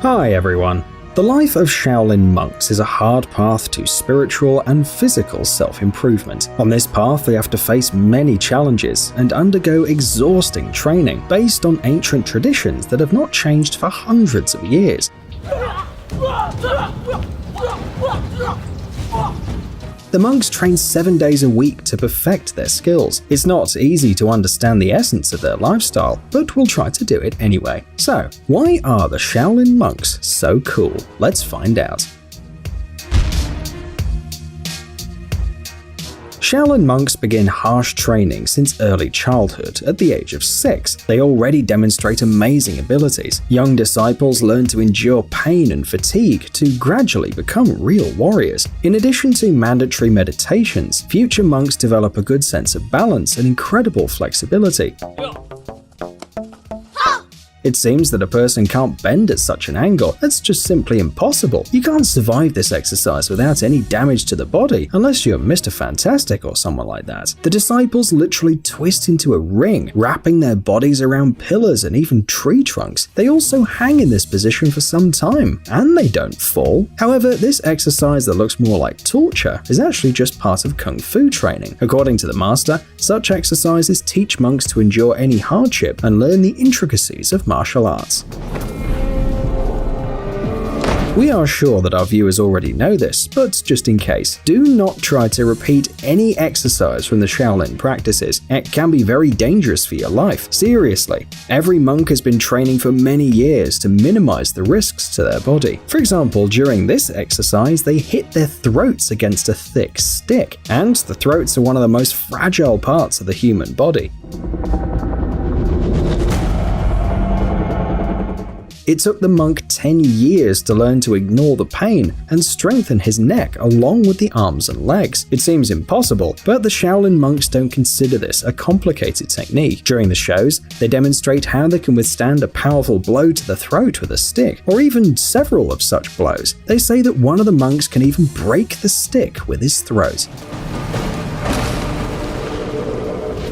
Hi everyone. The life of Shaolin monks is a hard path to spiritual and physical self-improvement. On this path, they have to face many challenges and undergo exhausting training based on ancient traditions that have not changed for hundreds of years. The monks train 7 days a week to perfect their skills. It's not easy to understand the essence of their lifestyle, but we'll try to do it anyway. So, why are the Shaolin monks so cool? Let's find out. Shaolin monks begin harsh training since early childhood, at the age of 6. They already demonstrate amazing abilities. Young disciples learn to endure pain and fatigue to gradually become real warriors. In addition to mandatory meditations, future monks develop a good sense of balance and incredible flexibility. It seems that a person can't bend at such an angle. That's just simply impossible. You can't survive this exercise without any damage to the body, unless you're Mr. Fantastic or someone like that. The disciples literally twist into a ring, wrapping their bodies around pillars and even tree trunks. They also hang in this position for some time, and they don't fall. However, this exercise that looks more like torture is actually just part of Kung Fu training. According to the master, such exercises teach monks to endure any hardship and learn the intricacies of martial arts. We are sure that our viewers already know this, but just in case, do not try to repeat any exercise from the Shaolin practices. It can be very dangerous for your life. Seriously, every monk has been training for many years to minimize the risks to their body. For example, during this exercise, they hit their throats against a thick stick, and the throats are one of the most fragile parts of the human body. It took the monk 10 years to learn to ignore the pain and strengthen his neck along with the arms and legs. It seems impossible, but the Shaolin monks don't consider this a complicated technique. During the shows, they demonstrate how they can withstand a powerful blow to the throat with a stick, or even several of such blows. They say that one of the monks can even break the stick with his throat.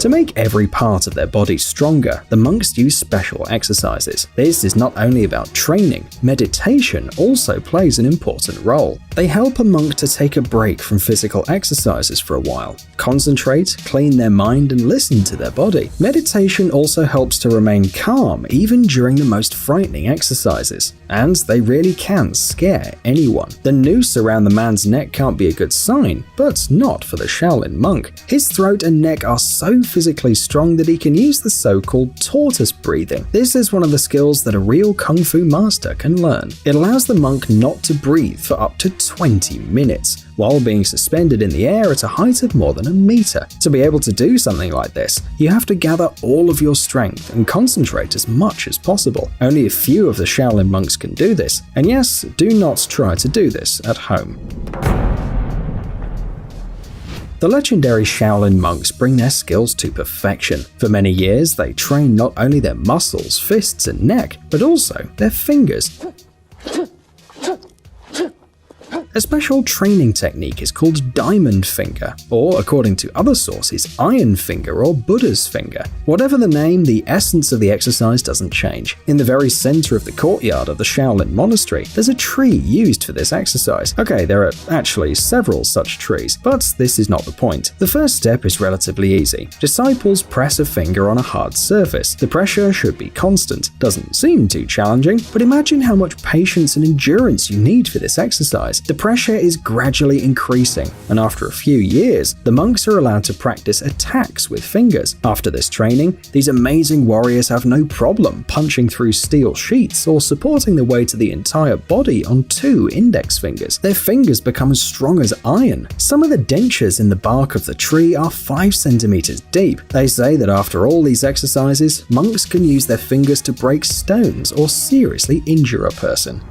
To make every part of their body stronger, the monks use special exercises. This is not only about training, meditation also plays an important role. They help a monk to take a break from physical exercises for a while, concentrate, clean their mind, and listen to their body. Meditation also helps to remain calm even during the most frightening exercises, and they really can scare anyone. The noose around the man's neck can't be a good sign, but not for the Shaolin monk. His throat and neck are so physically strong that he can use the so-called tortoise breathing. This is one of the skills that a real Kung Fu master can learn. It allows the monk not to breathe for up to 20 minutes, while being suspended in the air at a height of more than a meter. To be able to do something like this, you have to gather all of your strength and concentrate as much as possible. Only a few of the Shaolin monks can do this, and yes, do not try to do this at home. The legendary Shaolin monks bring their skills to perfection. For many years, they train not only their muscles, fists, and neck, but also their fingers. A special training technique is called diamond finger, or according to other sources, iron finger or Buddha's finger. Whatever the name, the essence of the exercise doesn't change. In the very center of the courtyard of the Shaolin monastery, there's a tree used for this exercise. Okay, there are actually several such trees, but this is not the point. The first step is relatively easy. Disciples press a finger on a hard surface. The pressure should be constant. Doesn't seem too challenging, but imagine how much patience and endurance you need for this exercise. The pressure is gradually increasing, and after a few years, the monks are allowed to practice attacks with fingers. After this training, these amazing warriors have no problem punching through steel sheets or supporting the weight of the entire body on 2 index fingers. Their fingers become as strong as iron. Some of the dentures in the bark of the tree are 5 centimeters deep. They say that after all these exercises, monks can use their fingers to break stones or seriously injure a person.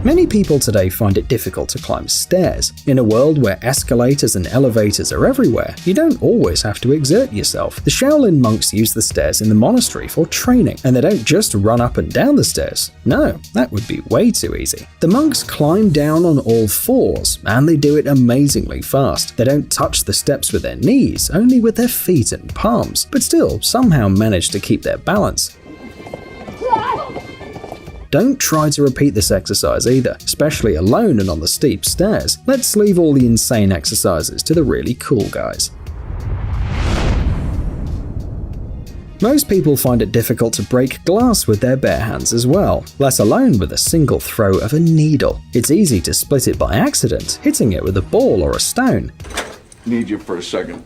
Many people today find it difficult to climb stairs. In a world where escalators and elevators are everywhere, you don't always have to exert yourself. The Shaolin monks use the stairs in the monastery for training, and they don't just run up and down the stairs. No, that would be way too easy. The monks climb down on all 4s, and they do it amazingly fast. They don't touch the steps with their knees, only with their feet and palms, but still somehow manage to keep their balance. Don't try to repeat this exercise either, especially alone and on the steep stairs. Let's leave all the insane exercises to the really cool guys. Most people find it difficult to break glass with their bare hands as well, let alone with a single throw of a needle. It's easy to split it by accident, hitting it with a ball or a stone. Need you for a second.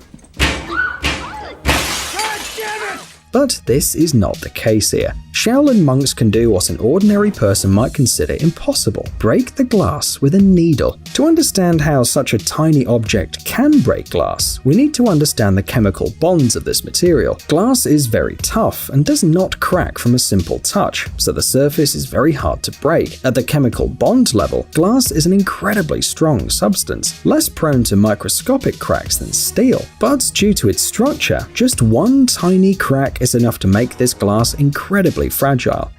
But this is not the case here. Shaolin monks can do what an ordinary person might consider impossible: break the glass with a needle. To understand how such a tiny object can break glass, we need to understand the chemical bonds of this material. Glass is very tough and does not crack from a simple touch, so the surface is very hard to break. At the chemical bond level, glass is an incredibly strong substance, less prone to microscopic cracks than steel. But due to its structure, just one tiny crack is enough to make this glass incredibly fragile.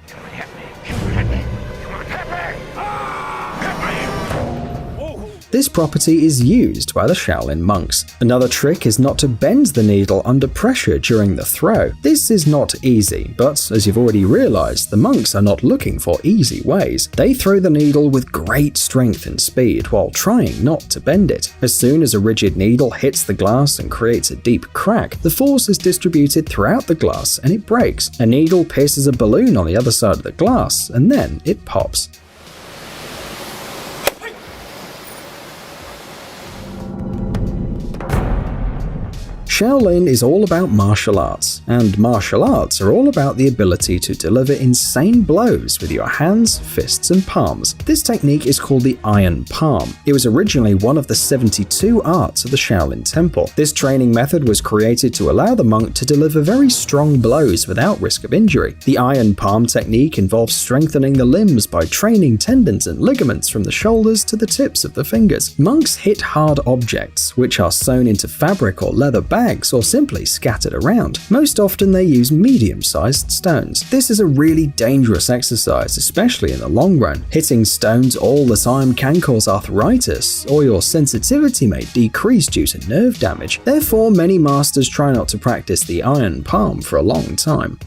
This property is used by the Shaolin monks. Another trick is not to bend the needle under pressure during the throw. This is not easy, but as you've already realized, the monks are not looking for easy ways. They throw the needle with great strength and speed while trying not to bend it. As soon as a rigid needle hits the glass and creates a deep crack, the force is distributed throughout the glass and it breaks. A needle pierces a balloon on the other side of the glass, and then it pops. Shaolin is all about martial arts, and martial arts are all about the ability to deliver insane blows with your hands, fists, and palms. This technique is called the Iron Palm. It was originally one of the 72 arts of the Shaolin Temple. This training method was created to allow the monk to deliver very strong blows without risk of injury. The Iron Palm technique involves strengthening the limbs by training tendons and ligaments from the shoulders to the tips of the fingers. Monks hit hard objects, which are sewn into fabric or leather bags or simply scattered around. Most often they use medium-sized stones. This is a really dangerous exercise, especially in the long run. Hitting stones all the time can cause arthritis, or your sensitivity may decrease due to nerve damage. Therefore, many masters try not to practice the Iron Palm for a long time.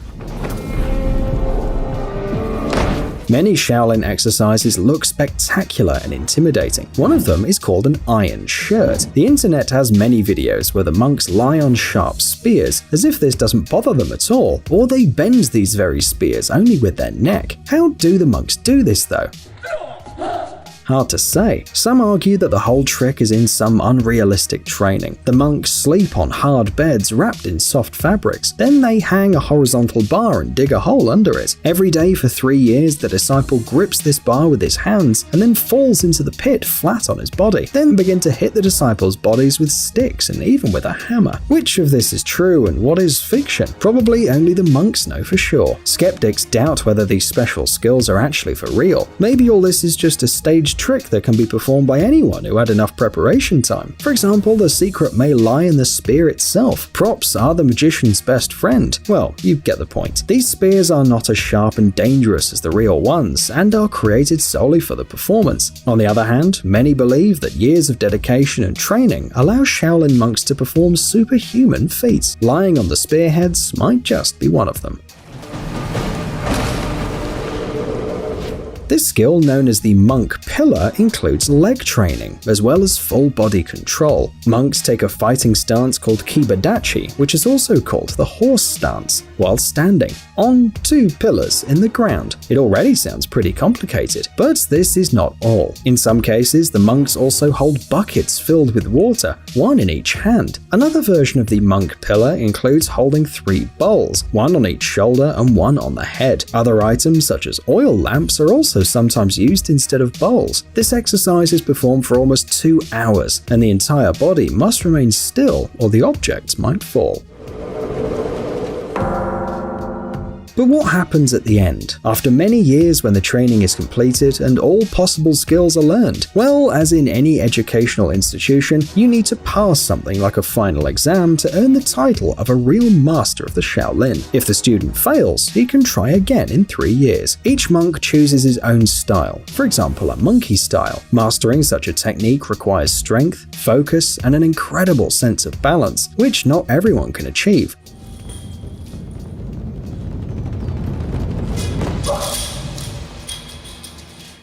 Many Shaolin exercises look spectacular and intimidating. One of them is called an iron shirt. The internet has many videos where the monks lie on sharp spears, as if this doesn't bother them at all, or they bend these very spears only with their neck. How do the monks do this though? Hard to say. Some argue that the whole trick is in some unrealistic training. The monks sleep on hard beds wrapped in soft fabrics. Then they hang a horizontal bar and dig a hole under it. Every day for 3 years, the disciple grips this bar with his hands and then falls into the pit flat on his body. Then begin to hit the disciples' bodies with sticks and even with a hammer. Which of this is true and what is fiction? Probably only the monks know for sure. Skeptics doubt whether these special skills are actually for real. Maybe all this is just a staged trick that can be performed by anyone who had enough preparation time. For example, the secret may lie in the spear itself. Props are the magician's best friend. Well, you get the point. These spears are not as sharp and dangerous as the real ones, and are created solely for the performance. On the other hand, many believe that years of dedication and training allow Shaolin monks to perform superhuman feats. Lying on the spearheads might just be one of them. This skill, known as the monk pillar, includes leg training, as well as full body control. Monks take a fighting stance called kibadachi, which is also called the horse stance, while standing on 2 pillars in the ground. It already sounds pretty complicated, but this is not all. In some cases, the monks also hold buckets filled with water, one in each hand. Another version of the monk pillar includes holding 3 bowls, one on each shoulder and one on the head. Other items such as oil lamps are also sometimes used instead of bowls. This exercise is performed for almost 2 hours, and the entire body must remain still or the objects might fall. But what happens at the end, after many years when the training is completed and all possible skills are learned? Well, as in any educational institution, you need to pass something like a final exam to earn the title of a real master of the Shaolin. If the student fails, he can try again in 3 years. Each monk chooses his own style, for example a monkey style. Mastering such a technique requires strength, focus, and an incredible sense of balance, which not everyone can achieve.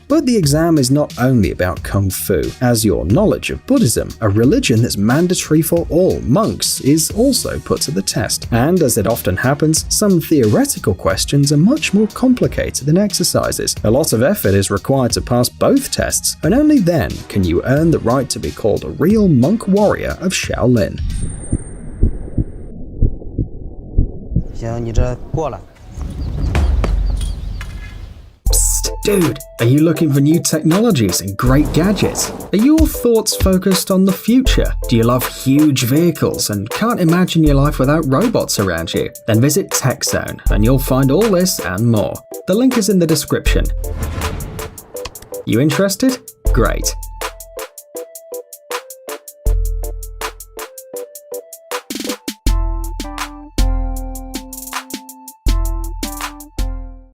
But the exam is not only about Kung Fu, as your knowledge of Buddhism, a religion that's mandatory for all monks, is also put to the test. And as it often happens, some theoretical questions are much more complicated than exercises. A lot of effort is required to pass both tests, and only then can you earn the right to be called a real monk warrior of Shaolin. 行，你这过了。 Dude, are you looking for new technologies and great gadgets? Are your thoughts focused on the future? Do you love huge vehicles and can't imagine your life without robots around you? Then visit TechZone and you'll find all this and more. The link is in the description. You interested? Great.